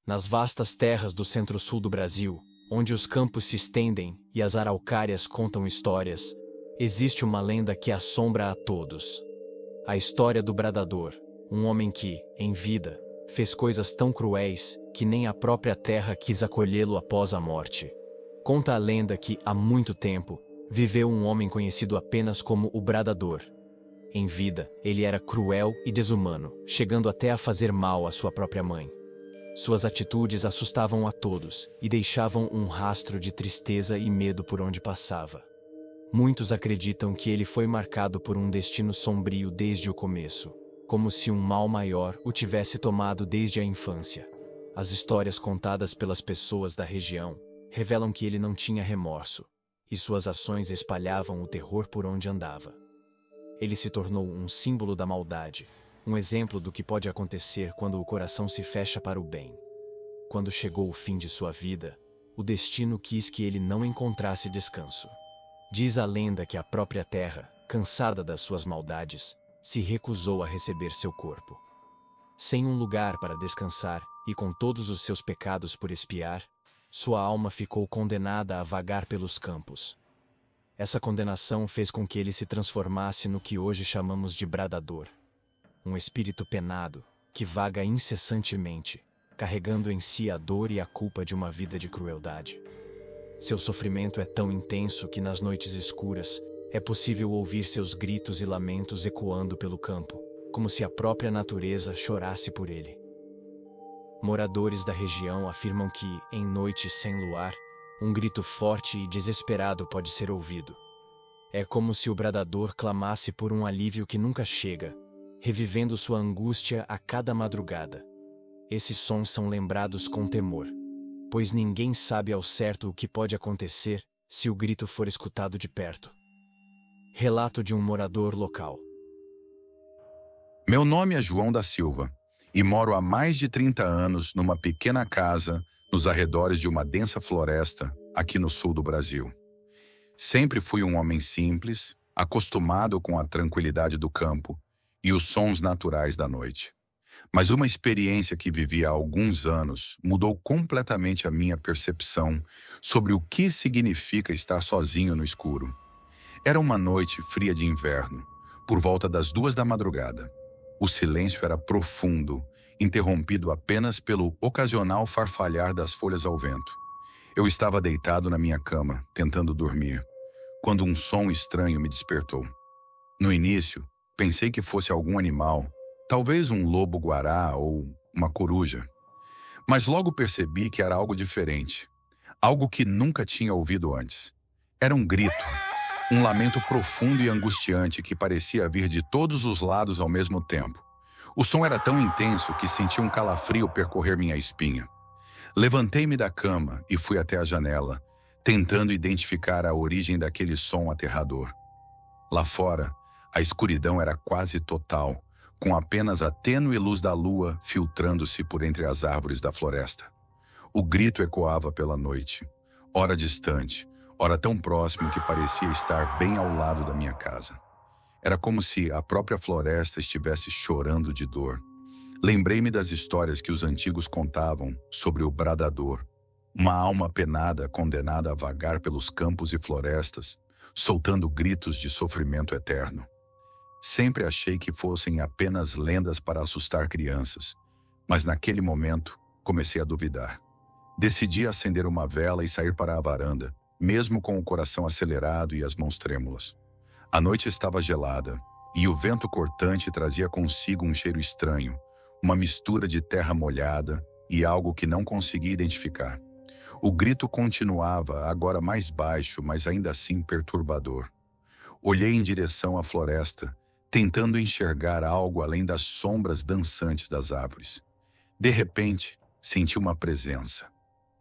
Nas vastas terras do centro-sul do Brasil, onde os campos se estendem e as araucárias contam histórias, existe uma lenda que assombra a todos. A história do Bradador, um homem que, em vida, fez coisas tão cruéis que nem a própria terra quis acolhê-lo após a morte. Conta a lenda que, há muito tempo, viveu um homem conhecido apenas como o Bradador. Em vida, ele era cruel e desumano, chegando até a fazer mal à sua própria mãe. Suas atitudes assustavam a todos e deixavam um rastro de tristeza e medo por onde passava. Muitos acreditam que ele foi marcado por um destino sombrio desde o começo, como se um mal maior o tivesse tomado desde a infância. As histórias contadas pelas pessoas da região revelam que ele não tinha remorso, e suas ações espalhavam o terror por onde andava. Ele se tornou um símbolo da maldade, um exemplo do que pode acontecer quando o coração se fecha para o bem. Quando chegou o fim de sua vida, o destino quis que ele não encontrasse descanso. Diz a lenda que a própria terra, cansada das suas maldades, se recusou a receber seu corpo. Sem um lugar para descansar e com todos os seus pecados por expiar, sua alma ficou condenada a vagar pelos campos. Essa condenação fez com que ele se transformasse no que hoje chamamos de Bradador. Um espírito penado, que vaga incessantemente, carregando em si a dor e a culpa de uma vida de crueldade. Seu sofrimento é tão intenso que nas noites escuras é possível ouvir seus gritos e lamentos ecoando pelo campo, como se a própria natureza chorasse por ele. Moradores da região afirmam que, em noites sem luar, um grito forte e desesperado pode ser ouvido. É como se o Bradador clamasse por um alívio que nunca chega, revivendo sua angústia a cada madrugada. Esses sons são lembrados com temor, pois ninguém sabe ao certo o que pode acontecer se o grito for escutado de perto. Relato de um morador local. Meu nome é João da Silva e moro há mais de 30 anos numa pequena casa nos arredores de uma densa floresta aqui no sul do Brasil. Sempre fui um homem simples, acostumado com a tranquilidade do campo e os sons naturais da noite. Mas uma experiência que vivi há alguns anos mudou completamente a minha percepção sobre o que significa estar sozinho no escuro. Era uma noite fria de inverno, por volta das 2 da madrugada. O silêncio era profundo, interrompido apenas pelo ocasional farfalhar das folhas ao vento. Eu estava deitado na minha cama, tentando dormir, quando um som estranho me despertou. No início, pensei que fosse algum animal, talvez um lobo-guará ou uma coruja. Mas logo percebi que era algo diferente, algo que nunca tinha ouvido antes. Era um grito, um lamento profundo e angustiante que parecia vir de todos os lados ao mesmo tempo. O som era tão intenso que senti um calafrio percorrer minha espinha. Levantei-me da cama e fui até a janela, tentando identificar a origem daquele som aterrador. Lá fora, a escuridão era quase total, com apenas a tênue luz da lua filtrando-se por entre as árvores da floresta. O grito ecoava pela noite, ora distante, ora tão próximo que parecia estar bem ao lado da minha casa. Era como se a própria floresta estivesse chorando de dor. Lembrei-me das histórias que os antigos contavam sobre o Bradador, uma alma penada condenada a vagar pelos campos e florestas, soltando gritos de sofrimento eterno. Sempre achei que fossem apenas lendas para assustar crianças, mas naquele momento comecei a duvidar. Decidi acender uma vela e sair para a varanda, mesmo com o coração acelerado e as mãos trêmulas. A noite estava gelada, e o vento cortante trazia consigo um cheiro estranho, uma mistura de terra molhada e algo que não consegui identificar. O grito continuava, agora mais baixo, mas ainda assim perturbador. Olhei em direção à floresta, tentando enxergar algo além das sombras dançantes das árvores. De repente, senti uma presença.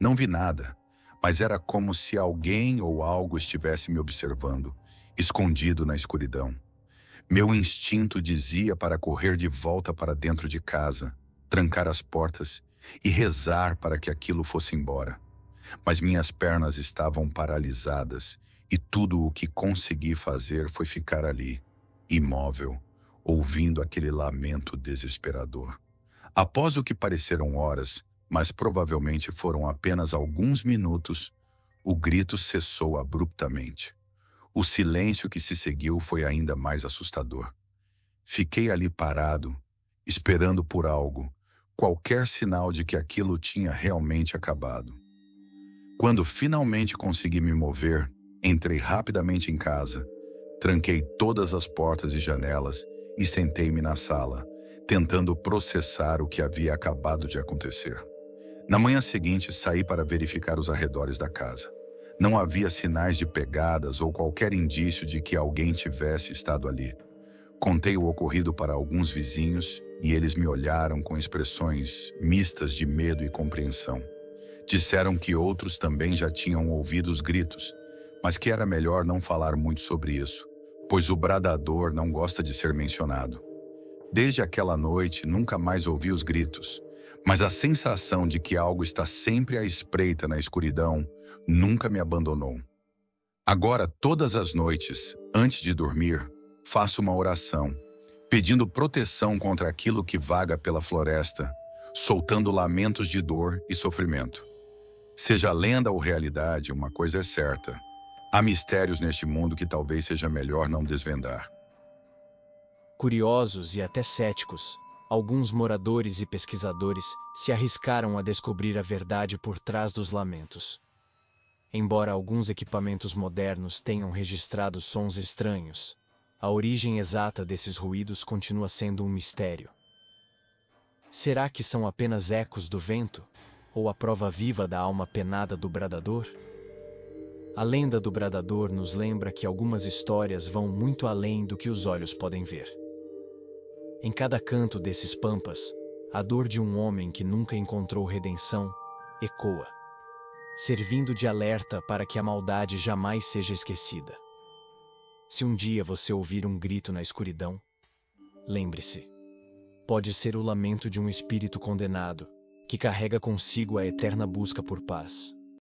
Não vi nada, mas era como se alguém ou algo estivesse me observando, escondido na escuridão. Meu instinto dizia para correr de volta para dentro de casa, trancar as portas e rezar para que aquilo fosse embora. Mas minhas pernas estavam paralisadas e tudo o que consegui fazer foi ficar ali, imóvel, ouvindo aquele lamento desesperador. Após o que pareceram horas, mas provavelmente foram apenas alguns minutos, o grito cessou abruptamente. O silêncio que se seguiu foi ainda mais assustador. Fiquei ali parado, esperando por algo, qualquer sinal de que aquilo tinha realmente acabado. Quando finalmente consegui me mover, entrei rapidamente em casa, tranquei todas as portas e janelas e sentei-me na sala, tentando processar o que havia acabado de acontecer. Na manhã seguinte, saí para verificar os arredores da casa. Não havia sinais de pegadas ou qualquer indício de que alguém tivesse estado ali. Contei o ocorrido para alguns vizinhos e eles me olharam com expressões mistas de medo e compreensão. Disseram que outros também já tinham ouvido os gritos, mas que era melhor não falar muito sobre isso, pois o bradador não gosta de ser mencionado. Desde aquela noite, nunca mais ouvi os gritos, mas a sensação de que algo está sempre à espreita na escuridão nunca me abandonou. Agora, todas as noites, antes de dormir, faço uma oração, pedindo proteção contra aquilo que vaga pela floresta, soltando lamentos de dor e sofrimento. Seja lenda ou realidade, uma coisa é certa: há mistérios neste mundo que talvez seja melhor não desvendar. Curiosos e até céticos, alguns moradores e pesquisadores se arriscaram a descobrir a verdade por trás dos lamentos. Embora alguns equipamentos modernos tenham registrado sons estranhos, a origem exata desses ruídos continua sendo um mistério. Será que são apenas ecos do vento, ou a prova viva da alma penada do bradador? A lenda do bradador nos lembra que algumas histórias vão muito além do que os olhos podem ver. Em cada canto desses pampas, a dor de um homem que nunca encontrou redenção ecoa, servindo de alerta para que a maldade jamais seja esquecida. Se um dia você ouvir um grito na escuridão, lembre-se: pode ser o lamento de um espírito condenado, que carrega consigo a eterna busca por paz.